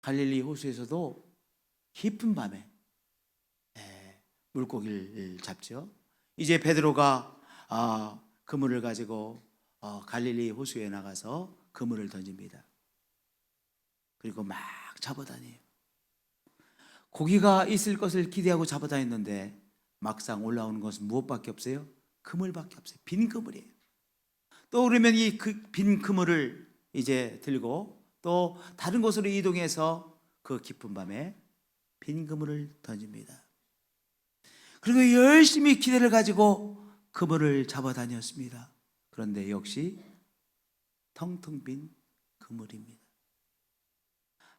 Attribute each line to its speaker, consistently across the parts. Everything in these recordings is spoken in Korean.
Speaker 1: 갈릴리 호수에서도 깊은 밤에 물고기를 잡죠. 이제 베드로가 그물을 가지고 갈릴리 호수에 나가서 그물을 던집니다. 그리고 막 잡아다녀요. 고기가 있을 것을 기대하고 잡아다녔는데 막상 올라오는 것은 무엇밖에 없어요? 그물밖에 없어요. 빈 그물이에요. 또 그러면 이 빈 그물을 이제 들고 또 다른 곳으로 이동해서 그 깊은 밤에 빈 그물을 던집니다. 그리고 열심히 기대를 가지고 그물을 잡아다녔습니다. 그런데 역시 텅텅 빈 그물입니다.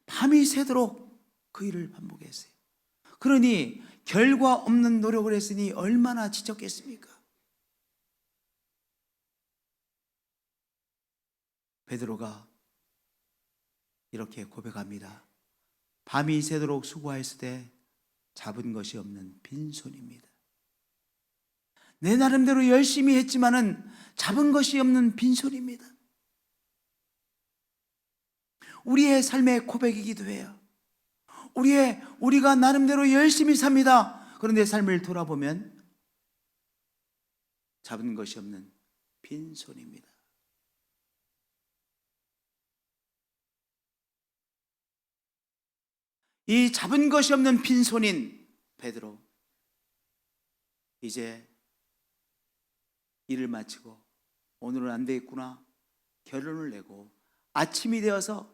Speaker 1: 밤이 새도록 그 일을 반복했어요. 그러니 결과 없는 노력을 했으니 얼마나 지쳤겠습니까? 베드로가 이렇게 고백합니다. 밤이 새도록 수고하였을 때 잡은 것이 없는 빈손입니다. 내 나름대로 열심히 했지만은 잡은 것이 없는 빈손입니다. 우리의 삶의 고백이기도 해요. 우리가 나름대로 열심히 삽니다. 그런데 삶을 돌아보면 잡은 것이 없는 빈손입니다. 이 잡은 것이 없는 빈손인 베드로, 이제 일을 마치고 오늘은 안 되겠구나 결론을 내고 아침이 되어서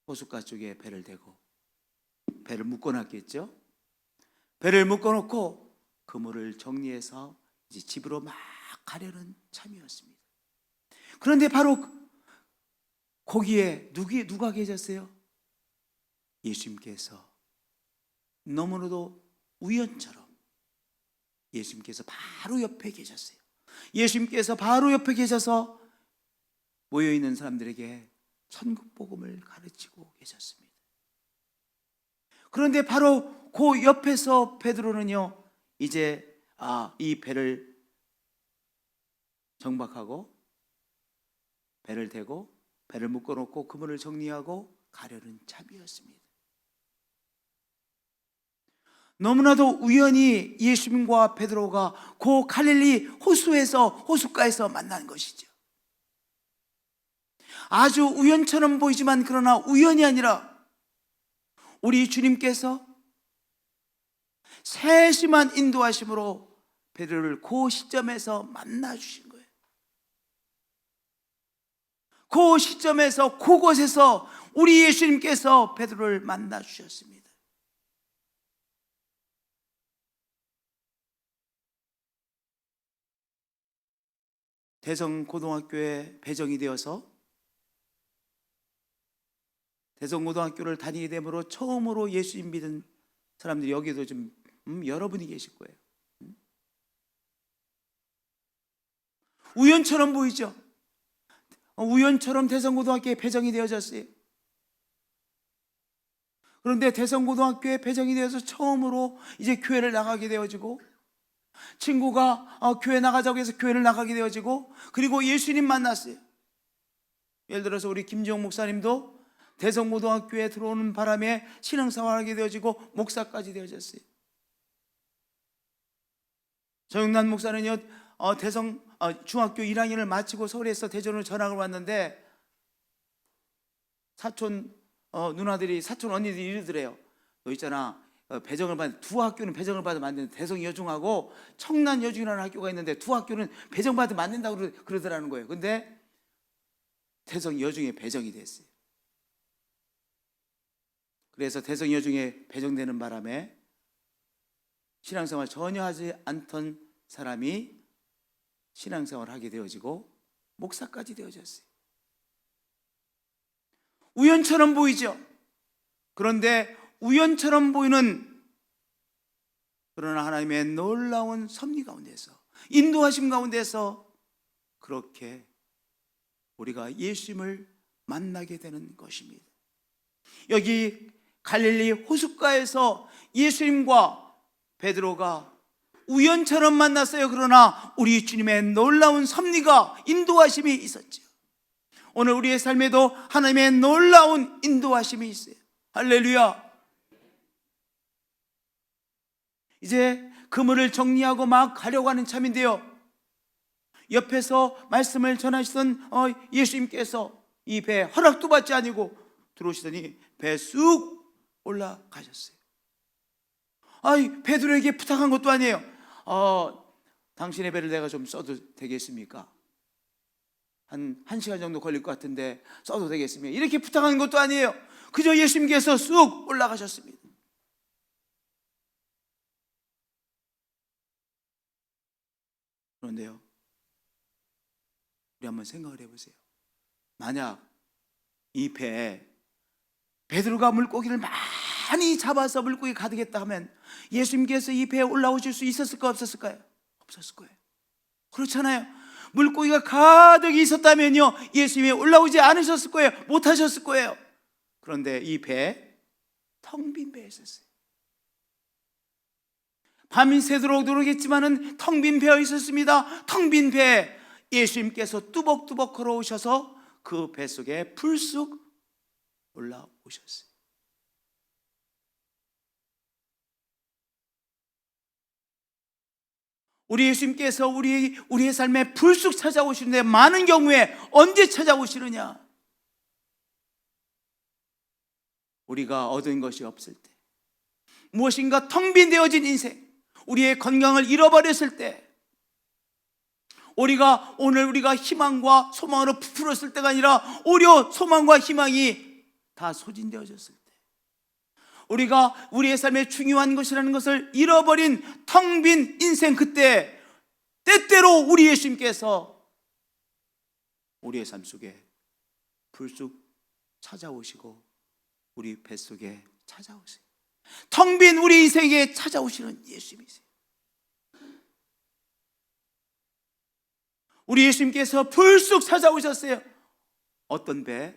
Speaker 1: 호숫가 쪽에 배를 대고 배를 묶어놨겠죠. 배를 묶어놓고 그물을 정리해서 이제 집으로 막 가려는 참이었습니다. 그런데 바로 거기에 누가 계셨어요? 예수님께서 너무나도 우연처럼 예수님께서 바로 옆에 계셨어요. 예수님께서 바로 옆에 계셔서 모여있는 사람들에게 천국 복음을 가르치고 계셨습니다. 그런데 바로 그 옆에서 베드로는요, 이제 이 배를 정박하고 배를 대고 배를 묶어놓고 그물을 정리하고 가려는 참이었습니다. 너무나도 우연히 예수님과 베드로가 그 갈릴리 호숫가에서 만난 것이죠. 아주 우연처럼 보이지만 그러나 우연이 아니라 우리 주님께서 세심한 인도하심으로 베드로를 그 시점에서 만나 주신 거예요. 그 시점에서 그곳에서 우리 예수님께서 베드로를 만나 주셨습니다. 대성고등학교에 배정이 되어서 대성고등학교를 다니게 되므로 처음으로 예수님 믿은 사람들이 여기도 좀 여러분이 계실 거예요. 우연처럼 보이죠? 우연처럼 대성고등학교에 배정이 되어졌어요. 그런데 대성고등학교에 배정이 되어서 처음으로 이제 교회를 나가게 되어지고, 친구가 교회 나가자고 해서 교회를 나가게 되어지고, 그리고 예수님 만났어요. 예를 들어서 우리 김지영 목사님도 대성고등학교에 들어오는 바람에 신앙생활하게 되어지고 목사까지 되어졌어요. 정영란 목사는요, 중학교 1학년을 마치고 서울에서 대전으로 전학을 왔는데 사촌 누나들이, 사촌 언니들이 이러더래요. 너 있잖아, 두 학교는 배정을 받으면 안 되는데 대성여중하고 청란여중이라는 학교가 있는데 두 학교는 배정받으면 안 된다고 그러더라는 거예요. 근데 대성여중에 배정이 됐어요. 그래서 대성여중에 배정되는 바람에 신앙생활 전혀 하지 않던 사람이 신앙생활을 하게 되어지고 목사까지 되어졌어요. 우연처럼 보이죠? 그런데 우연처럼 보이는, 그러나 하나님의 놀라운 섭리 가운데서, 인도하심 가운데서 그렇게 우리가 예수님을 만나게 되는 것입니다. 여기 갈릴리 호숫가에서 예수님과 베드로가 우연처럼 만났어요. 그러나 우리 주님의 놀라운 섭리가, 인도하심이 있었죠. 오늘 우리의 삶에도 하나님의 놀라운 인도하심이 있어요. 할렐루야. 이제 그물을 정리하고 막 가려고 하는 참인데요, 옆에서 말씀을 전하시던 예수님께서 이 배에 허락도 받지 아니고 들어오시더니 배 쑥 올라가셨어요. 베드로에게 부탁한 것도 아니에요. 당신의 배를 내가 좀 써도 되겠습니까? 한 1시간 정도 걸릴 것 같은데 써도 되겠습니까? 이렇게 부탁한 것도 아니에요. 그저 예수님께서 쑥 올라가셨습니다. 그런데요, 우리 한번 생각을 해보세요. 만약 이 배에 베드로가 물고기를 많이 잡아서 물고기 가득했다 하면 예수님께서 이 배에 올라오실 수 있었을까 없었을까요? 없었을 거예요. 그렇잖아요. 물고기가 가득 있었다면요, 예수님이 올라오지 않으셨을 거예요. 못하셨을 거예요. 그런데 이 배, 텅 빈 배였었어요. 밤이 새도록 노력했지만은 텅 빈 배에 있었습니다. 텅 빈 배에 예수님께서 뚜벅뚜벅 걸어오셔서 그 배 속에 불쑥 올라오셨어요. 우리 예수님께서 우리의 삶에 불쑥 찾아오시는데, 많은 경우에 언제 찾아오시느냐? 우리가 얻은 것이 없을 때, 무엇인가 텅 빈 되어진 인생, 우리의 건강을 잃어버렸을 때, 오늘 우리가 희망과 소망으로 부풀었을 때가 아니라 오히려 소망과 희망이 다 소진되어졌을 때, 우리가 우리의 삶에 중요한 것이라는 것을 잃어버린 텅 빈 인생, 그때 때때로 우리 예수님께서 우리의 삶 속에 불쑥 찾아오시고 우리 뱃속에 찾아오세요. 텅 빈 우리 인생에 찾아오시는 예수님이세요. 우리 예수님께서 불쑥 찾아오셨어요. 어떤 배?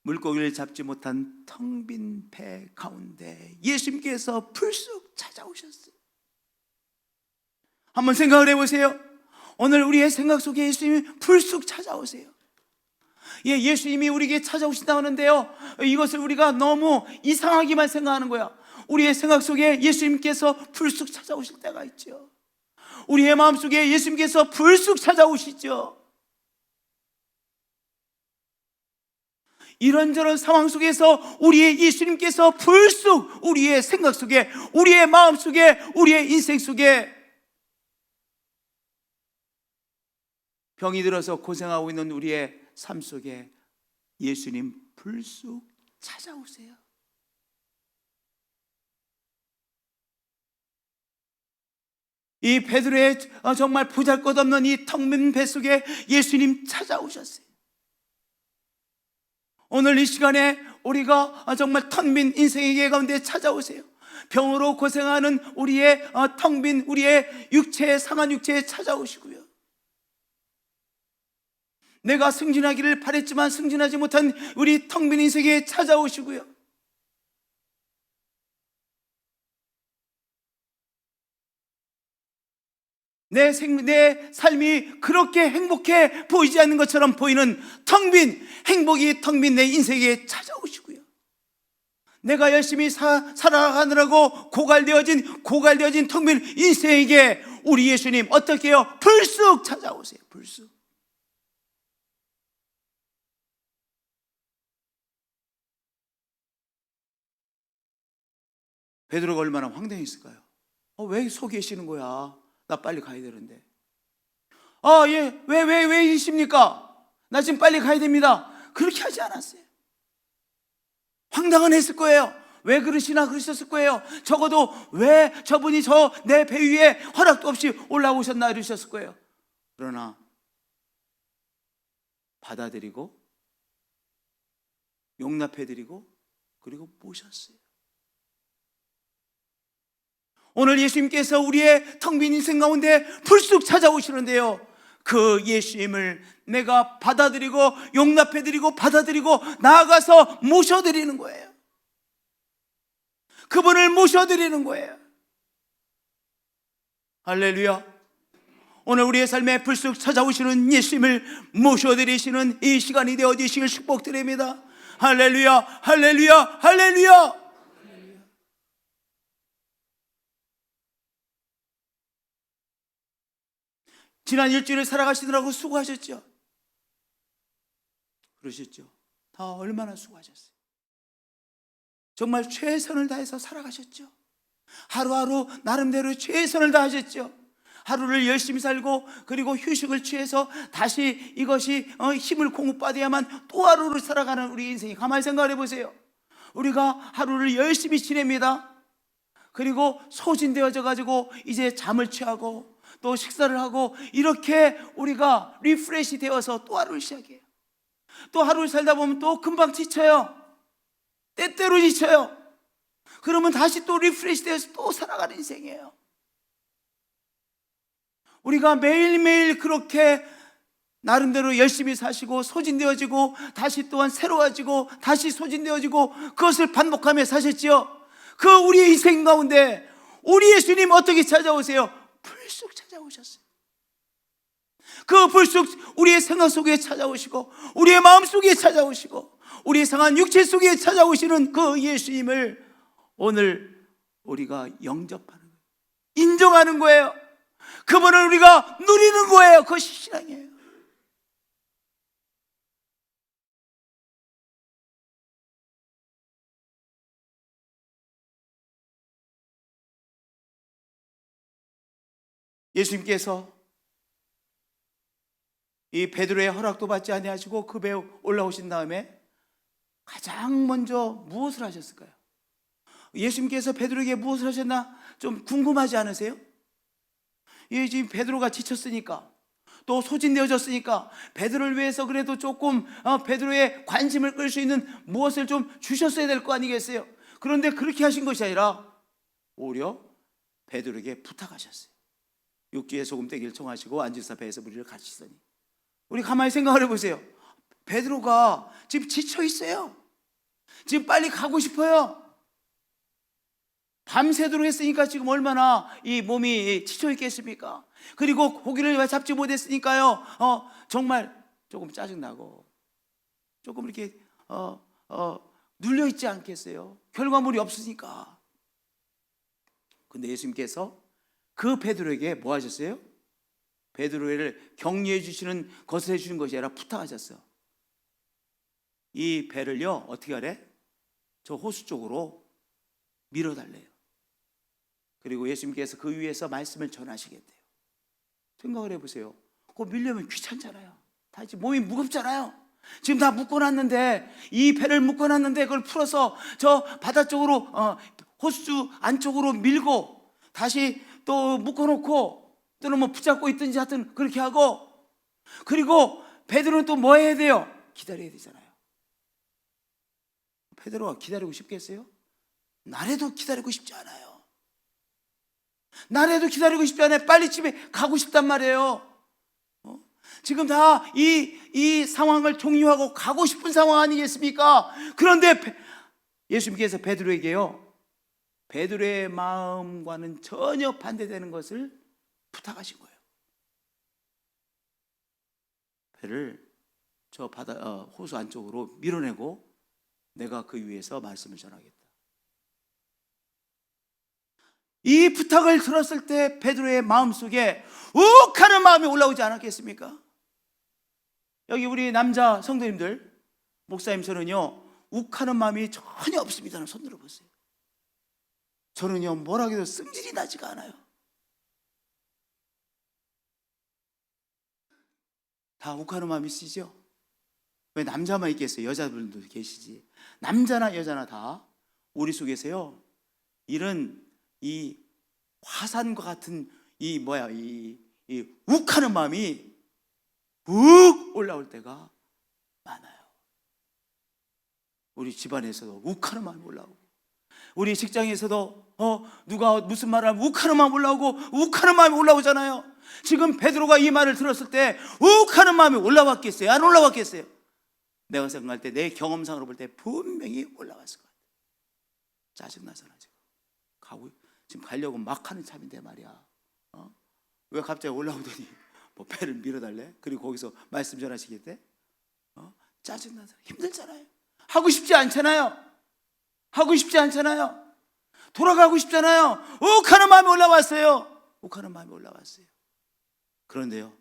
Speaker 1: 물고기를 잡지 못한 텅 빈 배 가운데 예수님께서 불쑥 찾아오셨어요. 한번 생각을 해보세요. 오늘 우리의 생각 속에 예수님이 불쑥 찾아오세요. 예수님이 우리에게 찾아오신다고 하는데요, 이것을 우리가 너무 이상하게만 생각하는 거야. 우리의 생각 속에 예수님께서 불쑥 찾아오실 때가 있죠. 우리의 마음속에 예수님께서 불쑥 찾아오시죠. 이런저런 상황 속에서 우리의 예수님께서 불쑥 우리의 생각 속에, 우리의 마음 속에, 우리의 인생 속에, 병이 들어서 고생하고 있는 우리의 삶 속에 예수님 불쑥 찾아오세요. 이 베드로의 정말 보잘것없는 이 텅 빈 배 속에 예수님 찾아오셨어요. 오늘 이 시간에 우리가 정말 텅 빈 인생의 가운데 찾아오세요. 병으로 고생하는 우리의 텅 빈 우리의 육체의 상한 육체에 찾아오시고요, 내가 승진하기를 바랬지만 승진하지 못한 우리 텅 빈 인생에 찾아오시고요, 내 삶이 그렇게 행복해 보이지 않는 것처럼 보이는 텅 빈, 행복이 텅 빈 내 인생에 찾아오시고요, 내가 열심히 살아가느라고 고갈되어진 텅 빈 인생에게 우리 예수님 어떻게 해요? 불쑥 찾아오세요. 불쑥. 베드로가 얼마나 황당했을까요? 왜 서 계시는 거야? 나 빨리 가야 되는데. 왜 이십니까? 나 지금 빨리 가야 됩니다. 그렇게 하지 않았어요. 황당은 했을 거예요. 왜 그러셨을 거예요. 적어도 왜 저분이 내 배 위에 허락도 없이 올라오셨나 이러셨을 거예요. 그러나 받아들이고 용납해드리고 그리고 모셨어요. 오늘 예수님께서 우리의 텅 빈 인생 가운데 불쑥 찾아오시는데요, 그 예수님을 내가 받아들이고 용납해드리고 받아들이고 나아가서 모셔드리는 거예요. 그분을 모셔드리는 거예요. 할렐루야. 오늘 우리의 삶에 불쑥 찾아오시는 예수님을 모셔드리시는 이 시간이 되어지시길 축복드립니다. 할렐루야, 할렐루야, 할렐루야. 지난 일주일을 살아가시느라고 수고하셨죠. 그러셨죠. 다 얼마나 수고하셨어요. 정말 최선을 다해서 살아가셨죠. 하루하루 나름대로 최선을 다하셨죠. 하루를 열심히 살고 그리고 휴식을 취해서 다시 이것이 힘을 공급받아야만 또 하루를 살아가는 우리 인생이, 가만히 생각해 보세요. 우리가 하루를 열심히 지냅니다. 그리고 소진되어져 가지고 이제 잠을 취하고 또 식사를 하고 이렇게 우리가 리프레시 되어서 또 하루를 시작해요. 또 하루를 살다 보면 또 금방 지쳐요. 때때로 지쳐요. 그러면 다시 또 리프레시 되어서 또 살아가는 인생이에요. 우리가 매일매일 그렇게 나름대로 열심히 사시고 소진되어지고 다시 또한 새로워지고 다시 소진되어지고 그것을 반복하며 사셨지요. 그 우리의 인생 가운데 우리 예수님 어떻게 찾아오세요? 불쑥 찾아오셨어요. 그 불쑥 우리의 생각 속에 찾아오시고 우리의 마음 속에 찾아오시고 우리의 상한 육체 속에 찾아오시는 그 예수님을 오늘 우리가 영접하는 거예요. 인정하는 거예요. 그분을 우리가 누리는 거예요. 그것이 신앙이에요. 예수님께서 이 베드로의 허락도 받지 아니하시고 그 배에 올라오신 다음에 가장 먼저 무엇을 하셨을까요? 예수님께서 베드로에게 무엇을 하셨나 좀 궁금하지 않으세요? 지금 베드로가 지쳤으니까 또 소진되어졌으니까 베드로를 위해서 그래도 조금 베드로의 관심을 끌 수 있는 무엇을 좀 주셨어야 될 거 아니겠어요? 그런데 그렇게 하신 것이 아니라 오히려 베드로에게 부탁하셨어요. 육지에 소금 떼기를 청하시고 안주사 배에서 무리를 가시더니, 우리 가만히 생각을 해보세요. 베드로가 지금 지쳐 있어요. 지금 빨리 가고 싶어요. 밤새도록 했으니까 지금 얼마나 이 몸이 지쳐 있겠습니까? 그리고 고기를 잡지 못했으니까요. 정말 조금 짜증나고 조금 이렇게 눌려 있지 않겠어요? 결과물이 없으니까. 근데 예수님께서 그 베드로에게 뭐 하셨어요? 베드로를 격려해 주시는 것을 해주는 것이 아니라 부탁하셨어요. 이 배를요 어떻게 하래? 저 호수 쪽으로 밀어달래요. 그리고 예수님께서 그 위에서 말씀을 전하시겠대요. 생각을 해보세요. 그거 밀려면 귀찮잖아요. 다 지금 몸이 무겁잖아요. 지금 다 묶어놨는데, 이 배를 묶어놨는데 그걸 풀어서 저 바다 쪽으로 호수 안쪽으로 밀고 다시 또 묶어놓고 또는 뭐 붙잡고 있든지 하여튼 그렇게 하고, 그리고 베드로는 또 뭐 해야 돼요? 기다려야 되잖아요. 베드로가 기다리고 싶겠어요? 날에도 기다리고 싶지 않아요. 날에도 기다리고 싶지 않아요. 빨리 집에 가고 싶단 말이에요. 지금 다 이 상황을 종료하고 가고 싶은 상황 아니겠습니까? 그런데 예수님께서 베드로에게요, 베드로의 마음과는 전혀 반대되는 것을 부탁하신 거예요. 배를 저 바다 호수 안쪽으로 밀어내고 내가 그 위에서 말씀을 전하겠다. 이 부탁을 들었을 때 베드로의 마음속에 욱하는 마음이 올라오지 않았겠습니까? 여기 우리 남자 성도님들, 목사님, 저는요 욱하는 마음이 전혀 없습니다. 손 들어보세요. 저는요 뭐라 해도 승질이 나지가 않아요. 다 욱하는 마음이 있으시죠? 왜 남자만 있겠어요? 여자분들도 계시지. 남자나 여자나 다 우리 속에서요 이런 이 화산과 같은 이 욱하는 마음이 욱 올라올 때가 많아요. 우리 집안에서도 욱하는 마음이 올라오고, 우리 직장에서도 누가 무슨 말을 하면 욱하는 마음이 올라오고 욱하는 마음이 올라오잖아요. 지금 베드로가 이 말을 들었을 때 욱하는 마음이 올라왔겠어요? 안 올라왔겠어요? 내가 생각할 때, 내 경험상으로 볼 때 분명히 올라왔을 것 같아요. 짜증나잖아. 지금 가려고 막 하는 참인데 말이야. 왜 갑자기 올라오더니 뭐 배를 밀어달래? 그리고 거기서 말씀 전하시겠대? 짜증나잖아요. 힘들잖아요. 하고 싶지 않잖아요. 하고 싶지 않잖아요. 돌아가고 싶잖아요. 욱하는 마음이 올라왔어요. 욱하는 마음이 올라왔어요. 그런데요,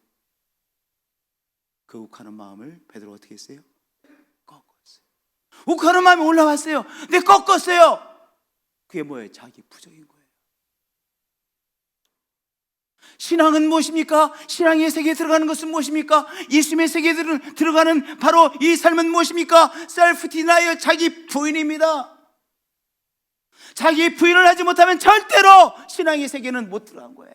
Speaker 1: 그 욱하는 마음을 베드로가 어떻게 했어요? 꺾었어요. 욱하는 마음이 올라왔어요. 근데 꺾었어요. 그게 뭐예요? 자기 부정인 거예요. 신앙은 무엇입니까? 신앙의 세계에 들어가는 것은 무엇입니까? 예수님의 세계에 들어가는 바로 이 삶은 무엇입니까? 셀프 디나이어, 자기 부인입니다. 자기 부인을 하지 못하면 절대로 신앙의 세계는 못 들어간 거예요.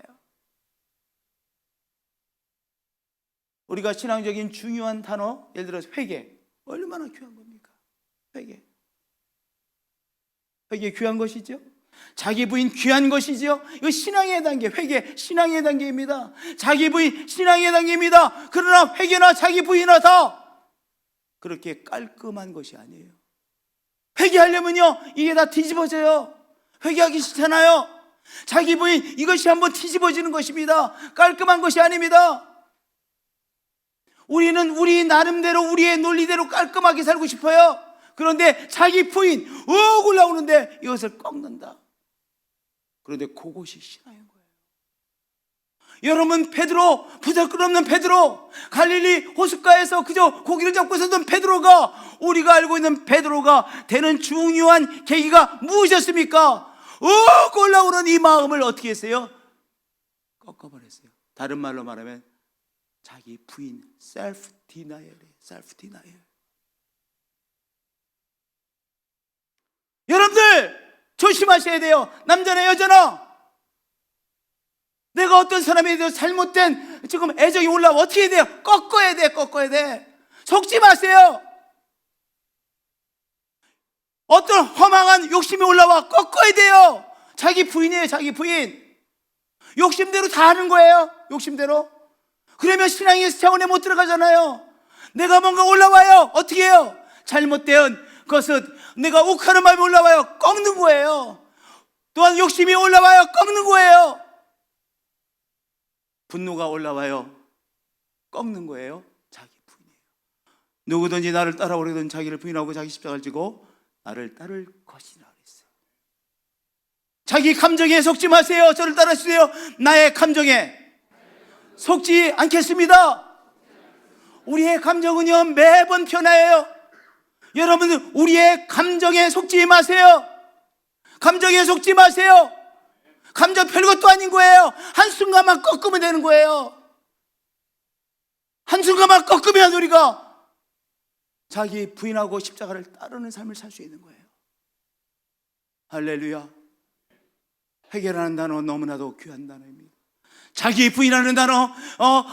Speaker 1: 우리가 신앙적인 중요한 단어, 예를 들어서 회개, 얼마나 귀한 겁니까? 회개 귀한 것이죠. 자기 부인 귀한 것이죠. 이거 신앙의 단계, 회개 신앙의 단계입니다. 자기 부인 신앙의 단계입니다. 그러나 회개나 자기 부인이나 다 그렇게 깔끔한 것이 아니에요. 회개하려면요, 이게 다 뒤집어져요. 회개하기 싫잖아요. 자기 부인, 이것이 한번 뒤집어지는 것입니다. 깔끔한 것이 아닙니다. 우리는 우리 나름대로, 우리의 논리대로 깔끔하게 살고 싶어요. 그런데 자기 부인 욱 올라오는데 이것을 꺾는다. 그런데 그것이 신앙인 거예요. 여러분, 베드로, 부적그없는 베드로, 갈릴리 호숫가에서 그저 고기를 잡고 있었던 베드로가, 우리가 알고 있는 베드로가 되는 중요한 계기가 무엇이었습니까? 욱 올라오는 이 마음을 어떻게 했어요? 꺾어버렸어요. 다른 말로 말하면 자기 부인, 셀프 디나이얼이에요. 셀프 디나이얼. 여러분들 조심하셔야 돼요. 남자나 여자나 내가 어떤 사람에 대해서 잘못된 지금 애정이 올라오면 어떻게 해야 돼요? 꺾어야 돼. 꺾어야 돼. 속지 마세요. 어떤 허망한 욕심이 올라와 꺾어야 돼요. 자기 부인이에요. 자기 부인. 욕심대로 다 하는 거예요. 욕심대로. 그러면 신앙의 차원에 못 들어가잖아요. 내가 뭔가 올라와요. 어떻게 해요? 잘못된 것은 내가 욱하는 마음이 올라와요. 꺾는 거예요. 또한 욕심이 올라와요. 꺾는 거예요. 분노가 올라와요. 꺾는 거예요. 자기 부인이에요. 누구든지 나를 따라오려든 자기를 부인하고 자기 십자가를 지고 나를 따를 것이라 그랬어요. 자기 감정에 속지 마세요. 저를 따라주세요. 나의 감정에 속지 않겠습니다. 우리의 감정은요, 매번 변화해요. 여러분, 우리의 감정에 속지 마세요. 감정에 속지 마세요. 감정 별것도 아닌 거예요. 한순간만 꺾으면 되는 거예요. 한순간만 꺾으면 우리가 자기 부인하고 십자가를 따르는 삶을 살 수 있는 거예요. 할렐루야. 회개라는 단어 너무나도 귀한 단어입니다. 자기 부인하는 단어,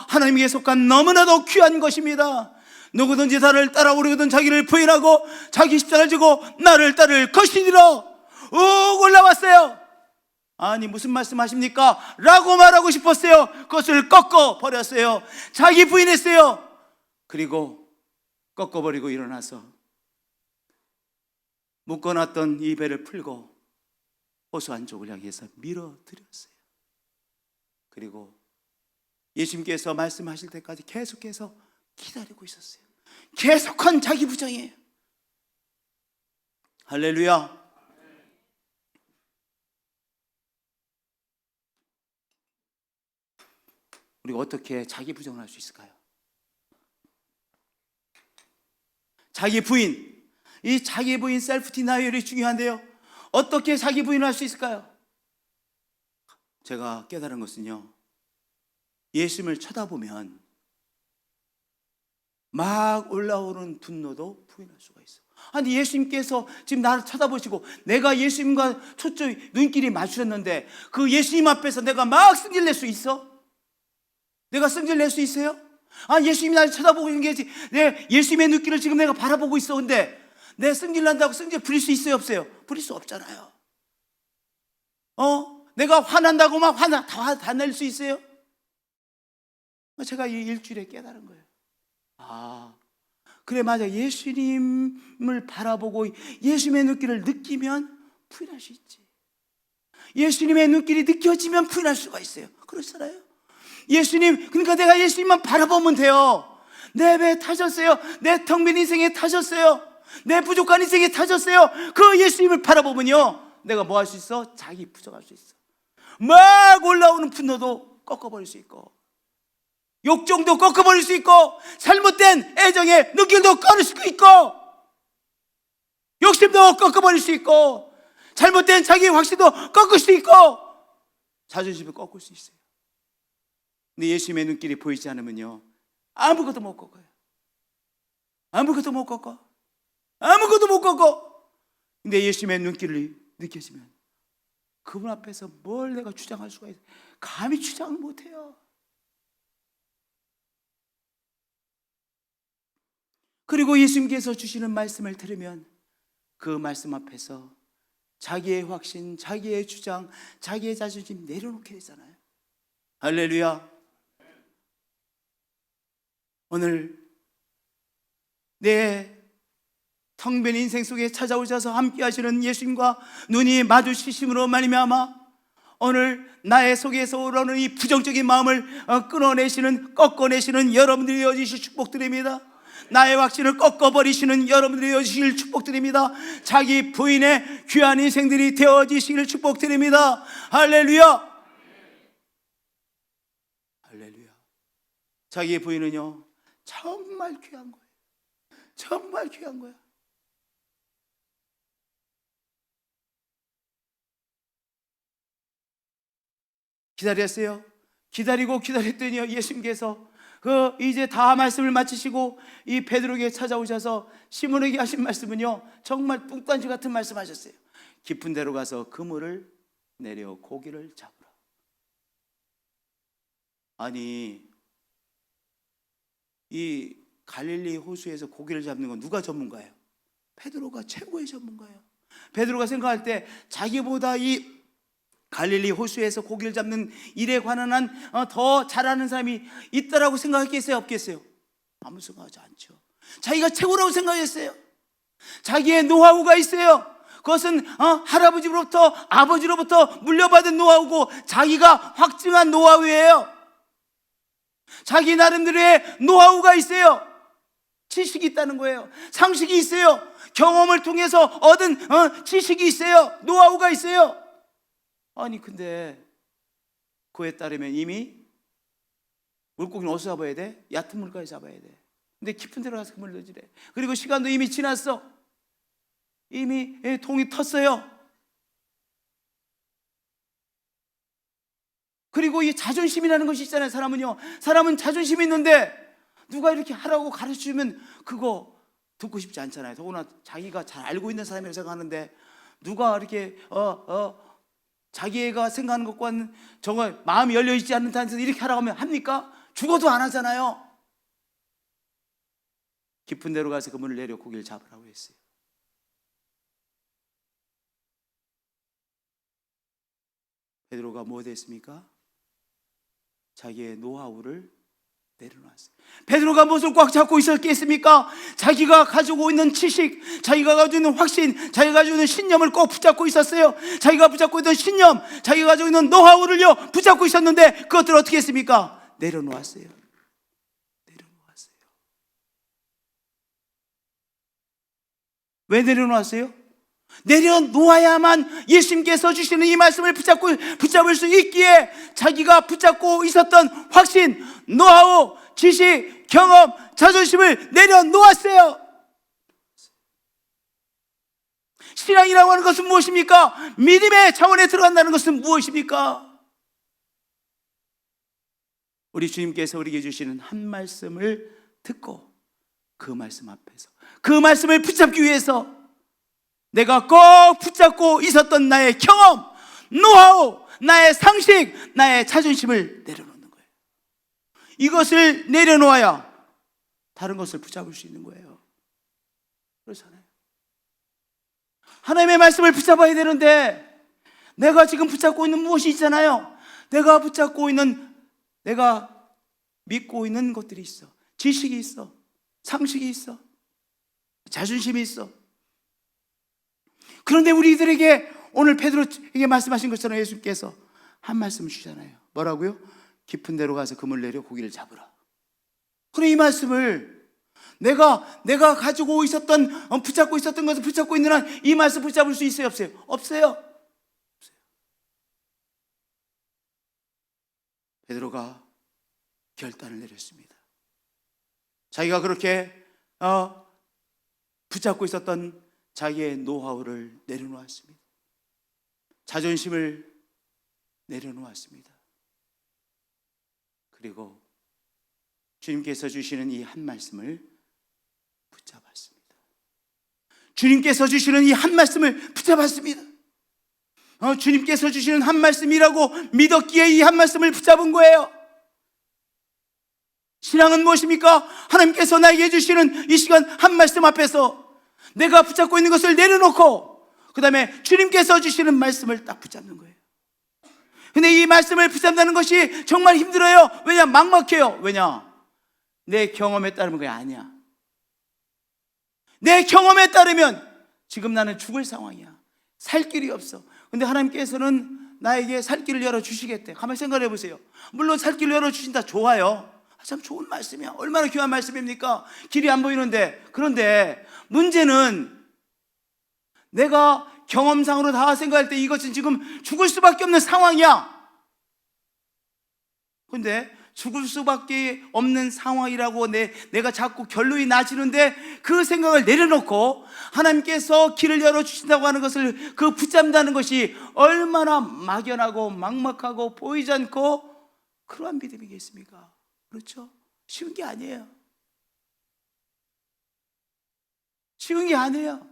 Speaker 1: 하나님께 속한 너무나도 귀한 것입니다. 누구든지 나를 따라오려거든 자기를 부인하고 자기 십자가를 지고 나를 따를 것이니라. 욱 올라왔어요. 아니, 무슨 말씀하십니까? 라고 말하고 싶었어요. 그것을 꺾어 버렸어요. 자기 부인했어요. 그리고 꺾어버리고 일어나서 묶어놨던 이 배를 풀고 호수 안쪽을 향해서 밀어드렸어요. 그리고 예수님께서 말씀하실 때까지 계속해서 기다리고 있었어요. 계속한 자기 부정이에요. 할렐루야. 우리가 어떻게 자기 부정을 할 수 있을까요? 자기 부인, 이 자기 부인 셀프 디나이얼이 중요한데요. 어떻게 자기 부인을 할 수 있을까요? 제가 깨달은 것은요, 예수님을 쳐다보면 막 올라오는 분노도 부인할 수가 있어요. 아니, 예수님께서 지금 나를 쳐다보시고 내가 예수님과 초점 눈길이 맞추셨는데 그 예수님 앞에서 내가 막 승질낼 수 있어? 내가 승질낼 수 있어요? 아, 예수님이 나를 쳐다보고 있는 게지, 내 예수님의 눈길을 지금 내가 바라보고 있어. 근데 내 승질난다고 승질 부릴 수 있어요? 없어요? 부릴 수 없잖아요. 내가 화난다고 막 다 낼 수 있어요? 제가 이 일주일에 깨달은 거예요. 아, 그래, 맞아. 예수님을 바라보고 예수님의 눈길을 느끼면 부인할 수 있지. 예수님의 눈길이 느껴지면 부인할 수가 있어요. 그렇잖아요. 예수님, 그러니까 내가 예수님만 바라보면 돼요. 내 배 타셨어요. 내 텅 빈 인생에 타셨어요. 내 부족한 인생에 타셨어요. 그 예수님을 바라보면요, 내가 뭐 할 수 있어? 자기 부족할 수 있어. 막 올라오는 분노도 꺾어버릴 수 있고, 욕정도 꺾어버릴 수 있고, 잘못된 애정의 눈길도 끊을 수 있고, 욕심도 꺾어버릴 수 있고, 잘못된 자기 확신도 꺾을 수 있고, 자존심을 꺾을 수 있어요. 근데 예수님의 눈길이 보이지 않으면요, 아무것도 못 꺾어요. 아무것도 못 꺾어. 아무것도 못 꺾어. 근데 예수님의 눈길이 느껴지면 그분 앞에서 뭘 내가 주장할 수가 있어요? 감히 주장을 못해요. 그리고 예수님께서 주시는 말씀을 들으면 그 말씀 앞에서 자기의 확신, 자기의 주장, 자기의 자존심 내려놓게 되잖아요. 할렐루야. 오늘 내 텅 빈 인생 속에 찾아오셔서 함께 하시는 예수님과 눈이 마주치심으로 말미암아 오늘 나의 속에서 오르는 이 부정적인 마음을 끊어내시는, 꺾어내시는 여러분들이 되어주실 축복드립니다. 나의 확신을 꺾어버리시는 여러분들이 되어주실 축복드립니다. 자기 부인의 귀한 인생들이 되어지시기를 축복드립니다. 할렐루야. 할렐루야. 자기의 부인은요, 정말 귀한 거예요. 정말 귀한 거야. 기다렸어요. 기다리고 기다렸더니요, 예수님께서 이제 다 말씀을 마치시고 이 베드로에게 찾아오셔서 시몬에게 하신 말씀은요, 정말 뚱딴지 같은 말씀하셨어요. 깊은 데로 가서 그물을 내려 고기를 잡으라. 아니, 이 갈릴리 호수에서 고기를 잡는 건 누가 전문가예요? 베드로가 최고의 전문가예요. 베드로가 생각할 때 자기보다 이 갈릴리 호수에서 고기를 잡는 일에 관한 한 더 잘하는 사람이 있다라고 생각했겠어요? 없겠어요? 아무 생각하지 않죠. 자기가 최고라고 생각했어요. 자기의 노하우가 있어요. 그것은 할아버지로부터, 아버지로부터 물려받은 노하우고 자기가 확증한 노하우예요. 자기 나름대로의 노하우가 있어요. 지식이 있다는 거예요. 상식이 있어요. 경험을 통해서 얻은 지식이 있어요. 노하우가 있어요. 아니, 근데 그에 따르면 이미 물고기는 어디서 잡아야 돼? 얕은 물가에 잡아야 돼. 근데 깊은 데로 가서 그물을 넣으래. 그리고 시간도 이미 지났어. 이미 통이 텄어요. 그리고 이 자존심이라는 것이 있잖아요. 사람은 자존심이 있는데 누가 이렇게 하라고 가르쳐주면 그거 듣고 싶지 않잖아요. 더구나 자기가 잘 알고 있는 사람이라고 생각하는데 누가 이렇게 자기가 생각하는 것과는 정말 마음이 열려있지 않는 단에서 이렇게 하라고 하면 합니까? 죽어도 안 하잖아요. 깊은 데로 가서 그물을 내려 고기를 잡으라고 했어요. 베드로가 뭐 됐습니까? 자기의 노하우를 내려놨어요. 베드로가 무엇을 꽉 잡고 있었겠습니까? 자기가 가지고 있는 지식, 자기가 가지고 있는 확신, 자기가 가지고 있는 신념을 꼭 붙잡고 있었어요. 자기가 붙잡고 있던 신념, 자기가 가지고 있는 노하우를요 붙잡고 있었는데 그것들을 어떻게 했습니까? 내려놓았어요. 내려놓았어요. 왜 내려놓았어요? 내려놓아야만 예수님께서 주시는 이 말씀을 붙잡을 수 있기에 자기가 붙잡고 있었던 확신, 노하우, 지식, 경험, 자존심을 내려놓았어요. 신앙이라고 하는 것은 무엇입니까? 믿음의 차원에 들어간다는 것은 무엇입니까? 우리 주님께서 우리에게 주시는 한 말씀을 듣고 그 말씀 앞에서 그 말씀을 붙잡기 위해서 내가 꼭 붙잡고 있었던 나의 경험, 노하우, 나의 상식, 나의 자존심을 내려놓는 거예요. 이것을 내려놓아야 다른 것을 붙잡을 수 있는 거예요. 그렇잖아요. 하나님의 말씀을 붙잡아야 되는데 내가 지금 붙잡고 있는 무엇이 있잖아요. 내가 붙잡고 있는, 내가 믿고 있는 것들이 있어. 지식이 있어. 상식이 있어. 자존심이 있어. 그런데 우리들에게 오늘 베드로에게 말씀하신 것처럼 예수님께서 한 말씀을 주잖아요. 뭐라고요? 깊은 데로 가서 그물 내려 고기를 잡으라. 그래, 이 말씀을 내가 가지고 있었던, 붙잡고 있었던 것을 붙잡고 있는 한 이 말씀 붙잡을 수 있어요, 없어요? 없어요. 베드로가 결단을 내렸습니다. 자기가 그렇게 붙잡고 있었던 자기의 노하우를 내려놓았습니다. 자존심을 내려놓았습니다. 그리고 주님께서 주시는 이 한 말씀을 붙잡았습니다. 주님께서 주시는 이 한 말씀을 붙잡았습니다. 주님께서 주시는 한 말씀이라고 믿었기에 이 한 말씀을 붙잡은 거예요. 신앙은 무엇입니까? 하나님께서 나에게 주시는 이 시간 한 말씀 앞에서 내가 붙잡고 있는 것을 내려놓고 그 다음에 주님께서 주시는 말씀을 딱 붙잡는 거예요. 근데 이 말씀을 붙잡는 것이 정말 힘들어요. 왜냐? 막막해요. 왜냐? 내 경험에 따르면 그게 아니야. 내 경험에 따르면 지금 나는 죽을 상황이야. 살 길이 없어. 근데 하나님께서는 나에게 살 길을 열어주시겠대. 가만히 생각해 보세요. 물론 살 길을 열어주신다, 좋아요. 참 좋은 말씀이야. 얼마나 귀한 말씀입니까? 길이 안 보이는데. 그런데 문제는 내가 경험상으로 다 생각할 때 이것은 지금 죽을 수밖에 없는 상황이야. 근데 죽을 수밖에 없는 상황이라고 내가 자꾸 결론이 나지는데 그 생각을 내려놓고 하나님께서 길을 열어주신다고 하는 것을 그 붙잡는다는 것이 얼마나 막연하고 막막하고 보이지 않고 그러한 믿음이겠습니까? 그렇죠? 쉬운 게 아니에요. 쉬운 게 아니에요.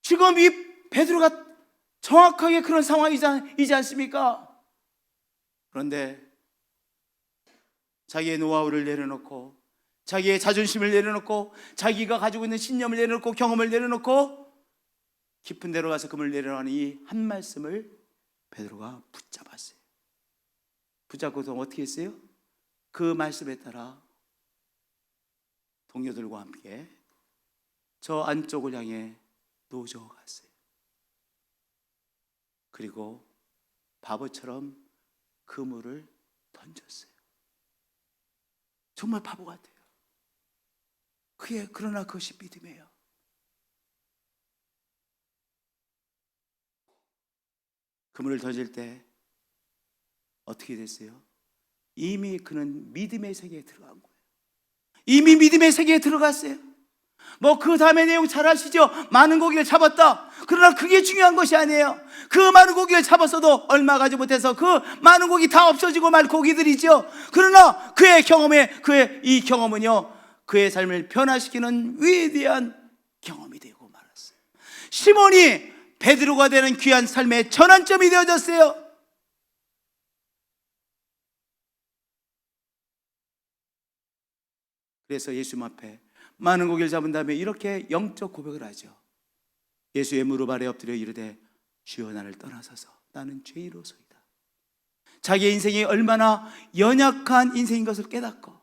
Speaker 1: 지금 이 베드로가 정확하게 그런 상황이지 않습니까? 그런데 자기의 노하우를 내려놓고 자기의 자존심을 내려놓고 자기가 가지고 있는 신념을 내려놓고 경험을 내려놓고 깊은 데로 가서 그물 내려놓는 이 한 말씀을 베드로가 붙잡았어요. 붙잡고서 어떻게 했어요? 그 말씀에 따라 동료들과 함께 저 안쪽을 향해 노저어 갔어요. 그리고 바보처럼 그물을 던졌어요. 정말 바보 같아요. 그러나 그것이 믿음이에요. 그물을 던질 때 어떻게 됐어요? 이미 그는 믿음의 세계에 들어간 거예요. 이미 믿음의 세계에 들어갔어요. 그 다음에 내용 잘 아시죠? 많은 고기를 잡았다. 그러나 그게 중요한 것이 아니에요. 그 많은 고기를 잡았어도 얼마 가지 못해서 그 많은 고기 다 없어지고 말 고기들이죠. 그러나 그의 이 경험은요, 그의 삶을 변화시키는 위대한 경험이 되고 말았어요. 시몬이 베드로가 되는 귀한 삶의 전환점이 되어졌어요. 그래서 예수님 앞에 많은 고기를 잡은 다음에 이렇게 영적 고백을 하죠. 예수의 무릎 아래 엎드려 이르되 주여 나를 떠나소서 나는 죄인으로소이다. 자기의 인생이 얼마나 연약한 인생인 것을 깨닫고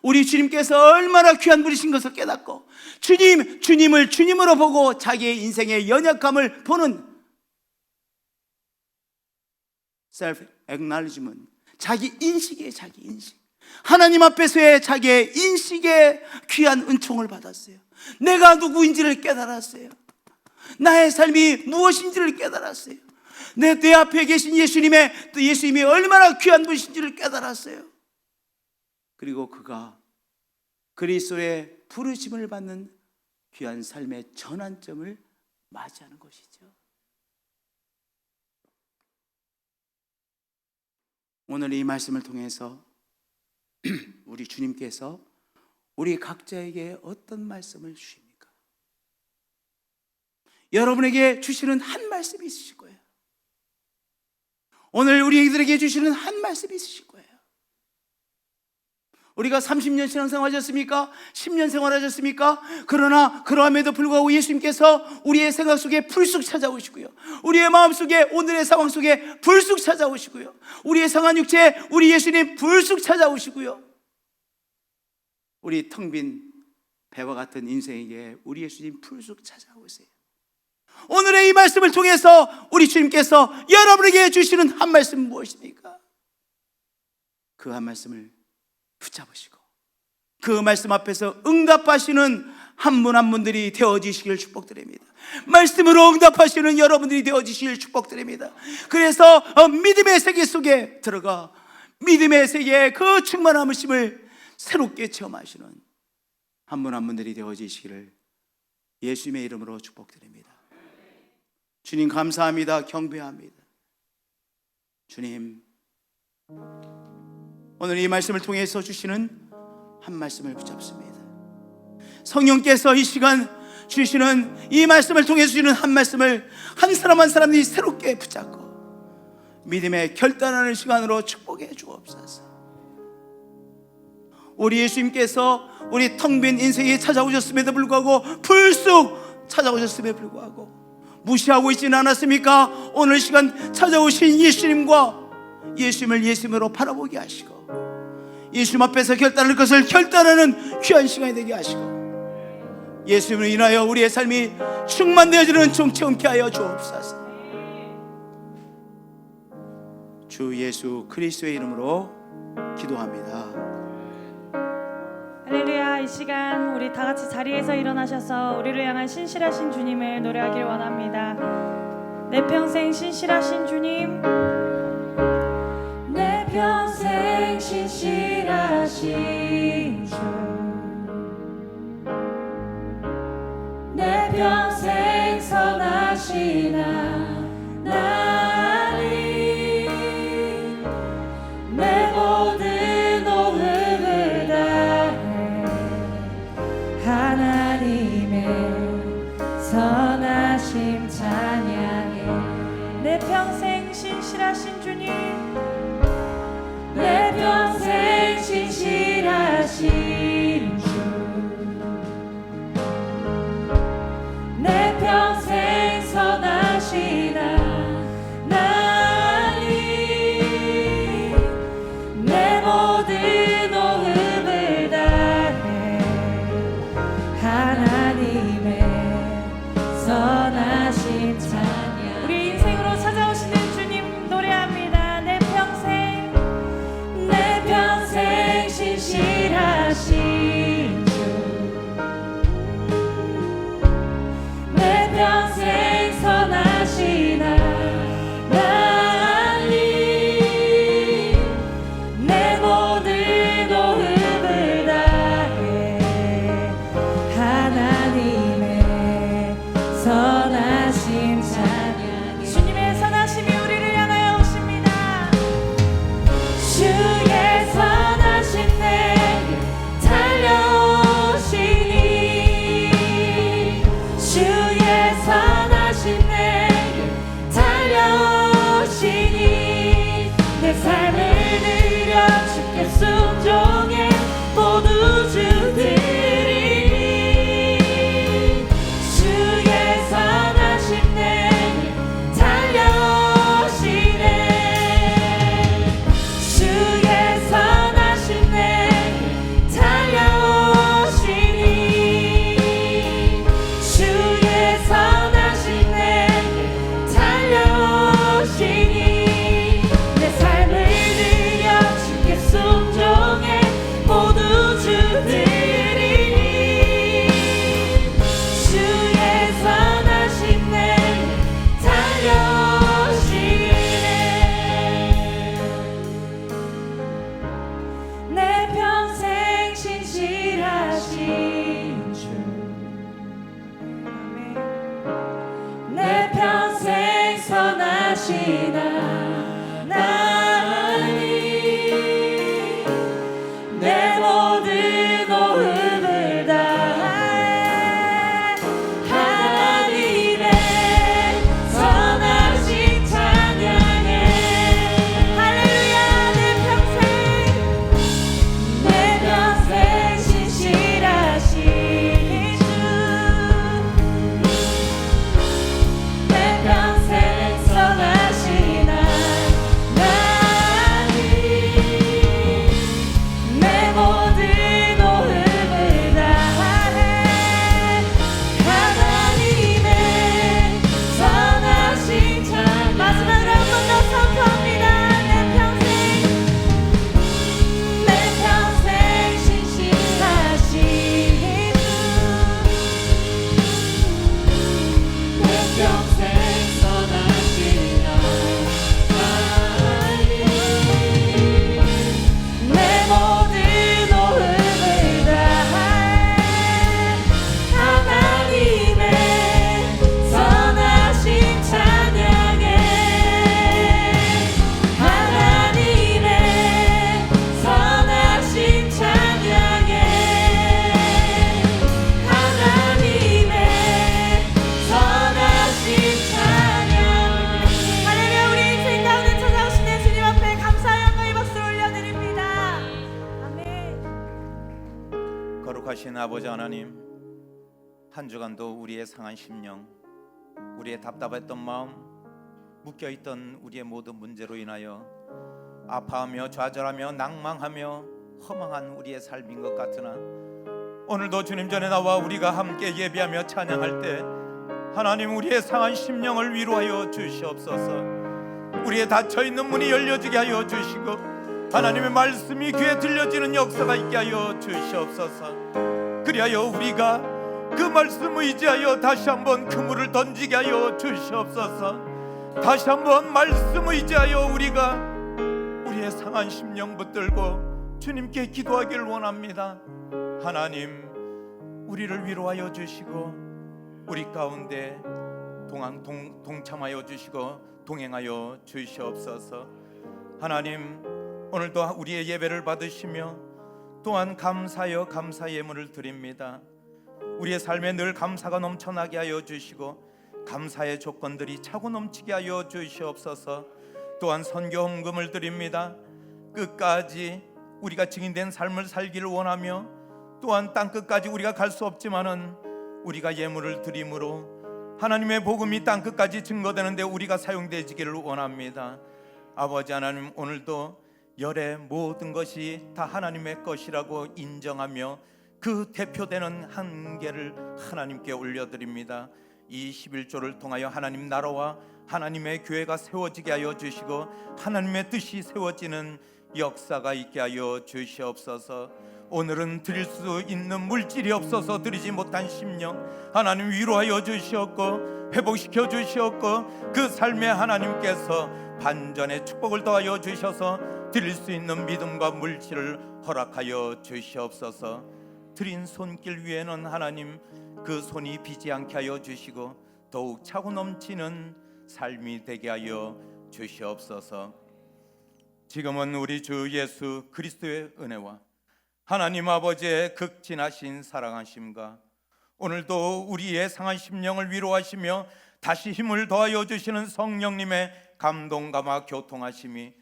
Speaker 1: 우리 주님께서 얼마나 귀한 분이신 것을 깨닫고 주님을 주님으로 보고 자기의 인생의 연약함을 보는 self acknowledgement, 자기 인식이에요. 자기 인식. 하나님 앞에서의 자기의 인식에 귀한 은총을 받았어요. 내가 누구인지를 깨달았어요. 나의 삶이 무엇인지를 깨달았어요. 내 앞에 계신 예수님이 얼마나 귀한 분이신지를 깨달았어요. 그리고 그가 그리스도의 부르심을 받는 귀한 삶의 전환점을 맞이하는 것이죠. 오늘 이 말씀을 통해서 우리 주님께서 우리 각자에게 어떤 말씀을 주십니까? 여러분에게 주시는 한 말씀이 있으실 거예요. 오늘 우리들에게 주시는 한 말씀이 있으실 거예요. 우리가 30년 신앙생활하셨습니까? 10년 생활하셨습니까? 그러나 그러함에도 불구하고 예수님께서 우리의 생각 속에 불쑥 찾아오시고요, 우리의 마음 속에 오늘의 상황 속에 불쑥 찾아오시고요, 우리의 상한 육체에 우리 예수님 불쑥 찾아오시고요, 우리 텅 빈 배와 같은 인생에게 우리 예수님 불쑥 찾아오세요. 오늘의 이 말씀을 통해서 우리 주님께서 여러분에게 주시는 한 말씀은 무엇입니까? 그 한 말씀을 붙잡으시고 그 말씀 앞에서 응답하시는 한 분 한 분들이 되어지시길 축복드립니다. 말씀으로 응답하시는 여러분들이 되어지시길 축복드립니다. 그래서 믿음의 세계 속에 들어가 믿음의 세계의 그 충만함을 새롭게 체험하시는 한 분 한 분들이 되어지시기를 예수님의 이름으로 축복드립니다. 주님 감사합니다. 경배합니다. 주님, 오늘 이 말씀을 통해서 주시는 한 말씀을 붙잡습니다. 성령께서 이 시간 주시는 이 말씀을 통해 주시는 한 말씀을 한 사람 한 사람이 새롭게 붙잡고 믿음의 결단하는 시간으로 축복해 주옵소서. 우리 예수님께서 우리 텅 빈 인생에 찾아오셨음에도 불구하고 불쑥 찾아오셨음에도 불구하고 무시하고 있지는 않았습니까? 오늘 시간 찾아오신 예수님과 예수님을 예수님으로 바라보게 하시고 예수님 앞에서 결단할 것을 결단하는 귀한 시간이 되게 하시고 예수님을 인하여 우리의 삶이 충만되어지는 정체험케 하여 주옵소서. 주 예수 그리스도의 이름으로 기도합니다.
Speaker 2: 할렐루야. 이 시간 우리 다 같이 자리에서 일어나셔서 우리를 향한 신실하신 주님을 노래하길 원합니다. 내 평생 신실하신 주님,
Speaker 3: 내 평생 신실하신 주, 내 평생 선하시나 나리 내 모든 오음을 다해 하나님의 선하심 찬양해.
Speaker 2: 내 평생 신실하신 주님,
Speaker 3: 내 평생 신실하신 주, 내 평생 선하시나 나니 내 모든 오음을 다해 하나님의 선하심 찬양.
Speaker 2: 우리 인생으로 찾아오시는 주님 노래합니다. 내 평생
Speaker 3: 신실하신 주, 내 평생 선하시나 나니 내 모든 오음을 다해 하나님의 선하심 찬양.
Speaker 2: 주님의 선하심이 우리를 향하여 오십니다.
Speaker 3: 주의 선하신 내게 달려오시니 주의 선하신 내게 달려오시니 내 삶을 드려 주께 순종해 모두 주 드리니 주의 선하신 내게 달려오시네 주의 선하신 내게 달려오시니 주의 선하신 내게 달려오시니 내 삶을 드려 주께 순종해 모두 주 드리니 주의 선하신 내게 달려오시네. 내 평생 신실하신 주, 내 평생 선하시나 나니 내 모든 오음을 다해 하나님의 선하신 찬양해.
Speaker 2: 할렐루야. 내 평생
Speaker 3: 내 평생 신실하신 주, 내 평생 선하신
Speaker 4: 거룩하신 아버지 하나님, 한 주간도 우리의 상한 심령, 우리의 답답했던 마음, 묶여있던 우리의 모든 문제로 인하여 아파하며 좌절하며 낭망하며 허망한 우리의 삶인 것 같으나, 오늘도 주님 전에 나와 우리가 함께 예배하며 찬양할 때 하나님, 우리의 상한 심령을 위로하여 주시옵소서. 우리의 닫혀있는 문이 열려지게 하여 주시고, 하나님의 말씀이 귀에 들려지는 역사가 있게 하여 주시옵소서. 그리하여 우리가 그 말씀 의지하여 다시 한번 그물을 던지게 하여 주시옵소서. 다시 한번 말씀 의지하여 우리가 우리의 상한 심령 붙들고 주님께 기도하길 원합니다. 하나님, 우리를 위로하여 주시고 우리 가운데 동참하여 주시고 동행하여 주시옵소서. 하나님, 오늘도 우리의 예배를 받으시며 또한 감사하여 감사 예물을 드립니다. 우리의 삶에 늘 감사가 넘쳐나게 하여 주시고 감사의 조건들이 차고 넘치게 하여 주시옵소서. 또한 선교 헌금을 드립니다. 끝까지 우리가 증인된 삶을 살기를 원하며, 또한 땅끝까지 우리가 갈 수 없지만은 우리가 예물을 드림으로 하나님의 복음이 땅끝까지 증거되는데 우리가 사용되지기를 원합니다. 아버지 하나님, 오늘도 열의 모든 것이 다 하나님의 것이라고 인정하며 그 대표되는 한계를 하나님께 올려드립니다. 이 11조를 통하여 하나님 나라와 하나님의 교회가 세워지게 하여 주시고 하나님의 뜻이 세워지는 역사가 있게 하여 주시옵소서. 오늘은 드릴 수 있는 물질이 없어서 드리지 못한 심령 하나님 위로하여 주시옵고 회복시켜 주시옵고, 그 삶에 하나님께서 반전의 축복을 더하여 주셔서 드릴 수 있는 믿음과 물질을 허락하여 주시옵소서. 드린 손길 위에는 하나님 그 손이 비지 않게 하여 주시고 더욱 차고 넘치는 삶이 되게 하여 주시옵소서. 지금은 우리 주 예수 그리스도의 은혜와 하나님 아버지의 극진하신 사랑하심과 오늘도 우리의 상한 심령을 위로하시며 다시 힘을 더하여 주시는 성령님의 감동감화 교통하심이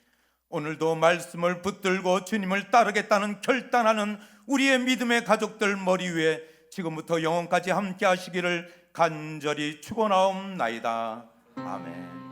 Speaker 4: 오늘도 말씀을 붙들고 주님을 따르겠다는 결단하는 우리의 믿음의 가족들 머리 위에 지금부터 영원까지 함께 하시기를 간절히 축원하옵나이다. 아멘.